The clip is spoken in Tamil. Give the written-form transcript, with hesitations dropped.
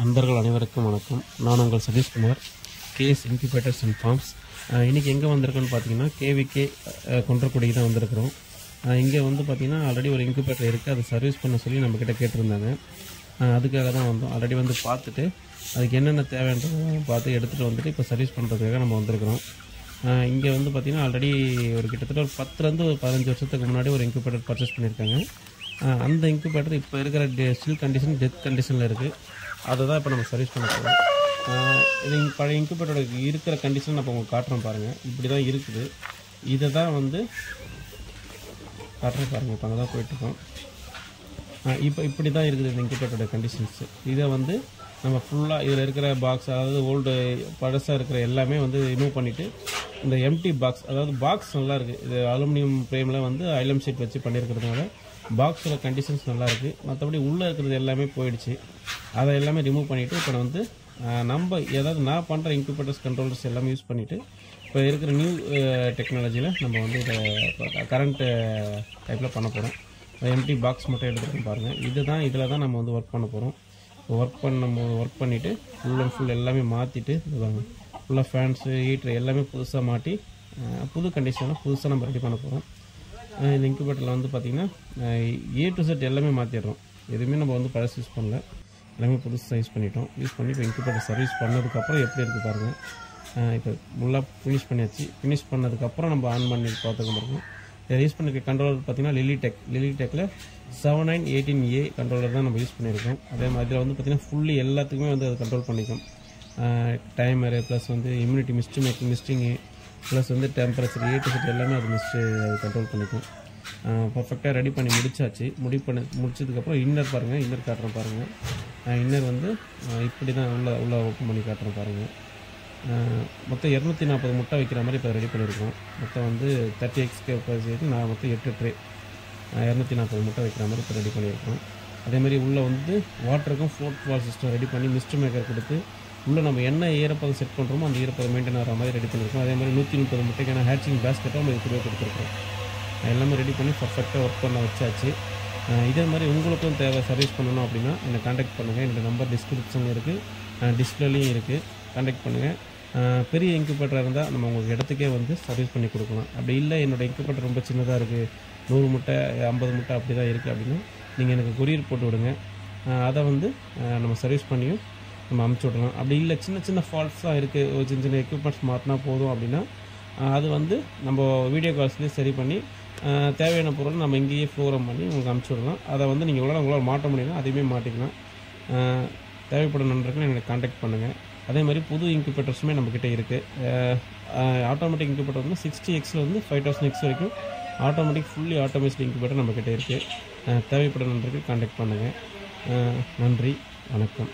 நண்பர்கள் அனைவருக்கும் வணக்கம். நான் உங்கள் Satishkumar, KS incubators and farms. இன்றைக்கி எங்கே வந்திருக்கோன்னு பார்த்தீங்கன்னா கேவிகே குன்றக்குடிக்கு தான் வந்திருக்கிறோம். இங்கே வந்து பார்த்திங்கன்னா ஆல்ரெடி ஒரு இன்குபேட்டர் இருக்குது, அதை சர்வீஸ் பண்ண சொல்லி நம்மக்கிட்ட கேட்டிருந்தாங்க. அதுக்காக தான் வந்தோம். ஆல்ரெடி வந்து பார்த்துட்டு அதுக்கு என்னென்ன தேவைன்றதை பார்த்து எடுத்துகிட்டு வந்துட்டு இப்போ சர்வீஸ் பண்ணுறதுக்காக நம்ம வந்திருக்கிறோம். இங்கே வந்து பார்த்திங்கன்னா ஆல்ரெடி ஒரு கிட்டத்தட்ட ஒரு 10 to 15 வருஷத்துக்கு முன்னாடி ஒரு இன்குபேட்டர் பர்ச்சேஸ் பண்ணியிருக்காங்க. அந்த இன்குபேட்டர் இப்போ இருக்கிற ஸ்டில் கண்டிஷன் டெத் கண்டிஷனில் இருக்குது. அதை தான் இப்போ நம்ம சர்வீஸ் பண்ண போகிறோம். இது பழைய இன்குபேட்டரோட இருக்கிற கண்டிஷன் நான் இப்போ உங்களுக்கு காட்டுறேன் பாருங்கள். இப்படி தான் இருக்குது. இதை தான் வந்து காட்டுறேன் பாருங்கள். இப்போ அங்கே தான் போயிட்டுருக்கோம். இப்போ இப்படி தான் இருக்குது இந்த இன்குபேட்டரோட கண்டிஷன்ஸு. இதை வந்து நம்ம ஃபுல்லாக இதில் இருக்கிற பாக்ஸ், அதாவது ஓல்டு பழசாக இருக்கிற எல்லாமே வந்து ரிமூவ் பண்ணிவிட்டு இந்த எம்டி பாக்ஸ், அதாவது பாக்ஸ் நல்லா இருக்குது. இது அலுமினியம் ஃப்ரேமில் வந்து ஐலம் ஷீட் வச்சு பண்ணியிருக்கிறதுனால பாக்ஸோட கண்டிஷன்ஸ் நல்லாயிருக்கு. மற்றபடி உள்ளே இருக்கிறது எல்லாமே போயிடுச்சு. அதை எல்லாமே ரிமூவ் பண்ணிவிட்டு இப்போ வந்து நம்ம ஏதாவது நான் பண்ணுற இன்குபேட்டர்ஸ் கண்ட்ரோலர்ஸ் எல்லாமே யூஸ் பண்ணிவிட்டு இப்போ இருக்கிற நியூ டெக்னாலஜியில் நம்ம வந்து இதை கரண்ட் டைப்பில் பண்ண போகிறோம். எம்டி பாக்ஸ் மட்டும் எடுத்துகிட்டு பாருங்கள். இதில் தான் நம்ம வந்து ஒர்க் பண்ண போகிறோம். ஒர்க் பண்ணிவிட்டு ஃபுல் அண்ட் ஃபுல் எல்லாமே மாற்றிட்டு ஃபுல்லாக ஃபேன்ஸு ஹீட்ரு எல்லாமே புதுசாக மாட்டி புது கண்டிஷனில் புதுசாக நம்ம ரெடி பண்ண போகிறோம். இந்த இன்குபேட்டரில் வந்து பார்த்திங்கன்னா A to Z எல்லாமே மாற்றிடுறோம். எதுவுமே நம்ம வந்து பழசு யூஸ் பண்ணல, எல்லாமே புதுசாக யூஸ் பண்ணிட்டோம். யூஸ் பண்ணி இப்போ இன்குபேட்டர் சர்வீஸ் பண்ணதுக்கப்புறம் எப்படி இருக்குது பாருங்கள். இப்போ ஃபுல்லாக ஃபினிஷ் பண்ணியாச்சு. ஃபினிஷ் பண்ணதுக்கப்புறம் நம்ம ஆன் பண்ணி பார்த்துக்க முடியும். இதை யூஸ் பண்ணிக்க கண்ட்ரோலர் பார்த்திங்கன்னா லிலிடெக்கில் 7918A கண்ட்ரோலர் தான் நம்ம யூஸ் பண்ணியிருக்கோம். அதே மாதிரி இதில் வந்து பார்த்திங்கன்னா ஃபுல்லி எல்லாத்துக்குமே வந்து அதை கண்ட்ரோல் பண்ணிக்கும். டைமரு ப்ளஸ் வந்து இம்யூனிட்டி மிஸ்டிங்கு ப்ளஸ் வந்து டெம்பரேச்சர் A to Z எல்லாமே அது கண்ட்ரோல் பண்ணிக்கும். பர்ஃபெக்டாக ரெடி பண்ணி முடிச்சாச்சு. முடிச்சதுக்கப்புறம் இன்னர் பாருங்கள். இன்னர் காட்டுறேன் பாருங்கள். இன்னர் வந்து இப்படி தான் உள்ள ஓப்பன் பண்ணி காட்டுறேன் பாருங்கள். மொத்தம் 240 முட்டை வைக்கிற மாதிரி இப்போ ரெடி பண்ணியிருக்கோம். மொத்தம் வந்து 30x சேர்த்து நான் மொத்தம் 8 ட்ரே 240 முட்டை வைக்கிற மாதிரி இப்போ ரெடி பண்ணியிருக்கோம். அதேமாதிரி உள்ளே வந்து வாட்டருக்கும் ஃபோர்த் வால் சிஸ்டம் ரெடி பண்ணி மிஸ்ட் மேக்கர் கொடுத்து உள்ளே நம்ம என்ன ஈரப்பதம் செட் பண்ணுறோமோ அந்த ஈரப்பதம் மெயின்டைன் ஆகிற மாதிரி ரெடி பண்ணியிருக்கோம். அதே மாதிரி 130 முட்டைக்கான ஹேட்சிங் பேஸ்கெட்டும் நம்ம இதுக்குள்ளே கொடுத்துருக்கோம். எல்லாமே ரெடி பண்ணி பர்ஃபெக்டாக ஒர்க் பண்ண வச்சாச்சு. இதே மாதிரி உங்களுக்கும் தேவை சர்வீஸ் பண்ணணும் அப்படின்னா என்னை காண்டாக்ட் பண்ணுங்கள். என்னோடய நம்பர் டிஸ்கிரிப்ஷனில் இருக்குது, டிஸ்பிளேலையும் இருக்குது. காண்டாக்ட் பண்ணுங்கள். பெரிய இன்குபேட்டராக இருந்தால் நம்ம உங்களுக்கு இடத்துக்கே வந்து சர்வீஸ் பண்ணி கொடுக்கலாம். அப்படி இல்லை என்னோடய இன்குபேட்டர் ரொம்ப சின்னதாக இருக்குது, 100 முட்டை 50 முட்டை அப்படி தான் இருக்குது அப்படின்னா நீங்கள் எனக்கு கொரியர் போட்டு விடுங்க. அதை வந்து நம்ம சர்வீஸ் பண்ணியும் நம்ம அமுச்சு விடலாம். அப்படி இல்லை சின்ன ஃபால்ட்ஸாக இருக்குது, ஒரு சின்ன எக்யூப்மெண்ட்ஸ் மாற்றினா போதும் அப்படின்னா அது வந்து நம்ம வீடியோ கால்ஸ்லேயே சரி பண்ணி தேவையான பொருள் நம்ம இங்கேயே ப்ரோக்ராம் பண்ணி உங்களுக்கு அமுச்சு விடலாம். அதை வந்து நீங்கள் உங்களால் மாட்ட முடியும்னா அதையுமே மாட்டிக்கலாம். தேவைப்படும் நண்பர்கள் எனக்கு காண்டாக்ட் பண்ணுங்கள். அதே மாதிரி புது இன்குபேட்டர்ஸுமே நம்மக்கிட்ட இருக்குது. ஆட்டோமேட்டிக் இன்குபேட்டர் வந்து 60X வந்து 5000X வரைக்கும் ஆட்டோமேட்டிக் ஃபுல்லி ஆட்டோமேட்டிக் இன்குபேட்டர் நம்மக்கிட்ட இருக்குது. தேவைப்படும் நண்பர்கள் காண்டாக்ட் பண்ணுங்கள். நன்றி, வணக்கம்.